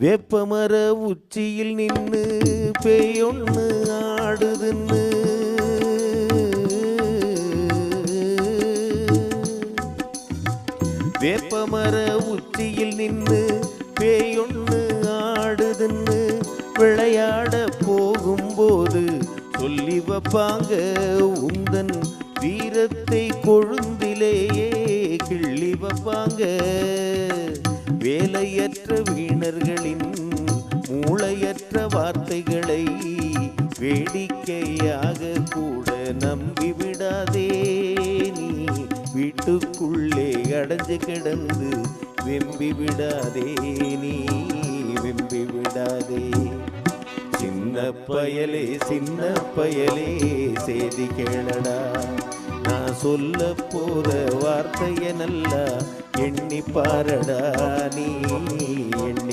வேப்பமர உச்சியில் நின்னு பேயொன்னு ஆடுதுன்னு வேப்பமர உச்சியில் நின்னு பேயொன்னு ஆடுதுன்னு விளையாட போகும்போது சொல்லி வைப்பாங்க உந்தன் வீரத்தை கொழுந்திலேயே கிள்ளி வைப்பாங்க. வேலையற்ற வீணர்களின் மூளையற்ற வார்த்தைகளை வேடிக்கையாக கூட நம்பிவிடாதே. நீ வீட்டுக்குள்ளே அடைஞ்சு கிடந்து வெம்பி விடாதே, நீ வெம்பி விடாதே. சின்ன பயலே சின்ன பயலே செய்தி கேளடா, நான் சொல்ல போற வார்த்தைய நல்லா எண்ணி பாரடா, நீ எண்ணி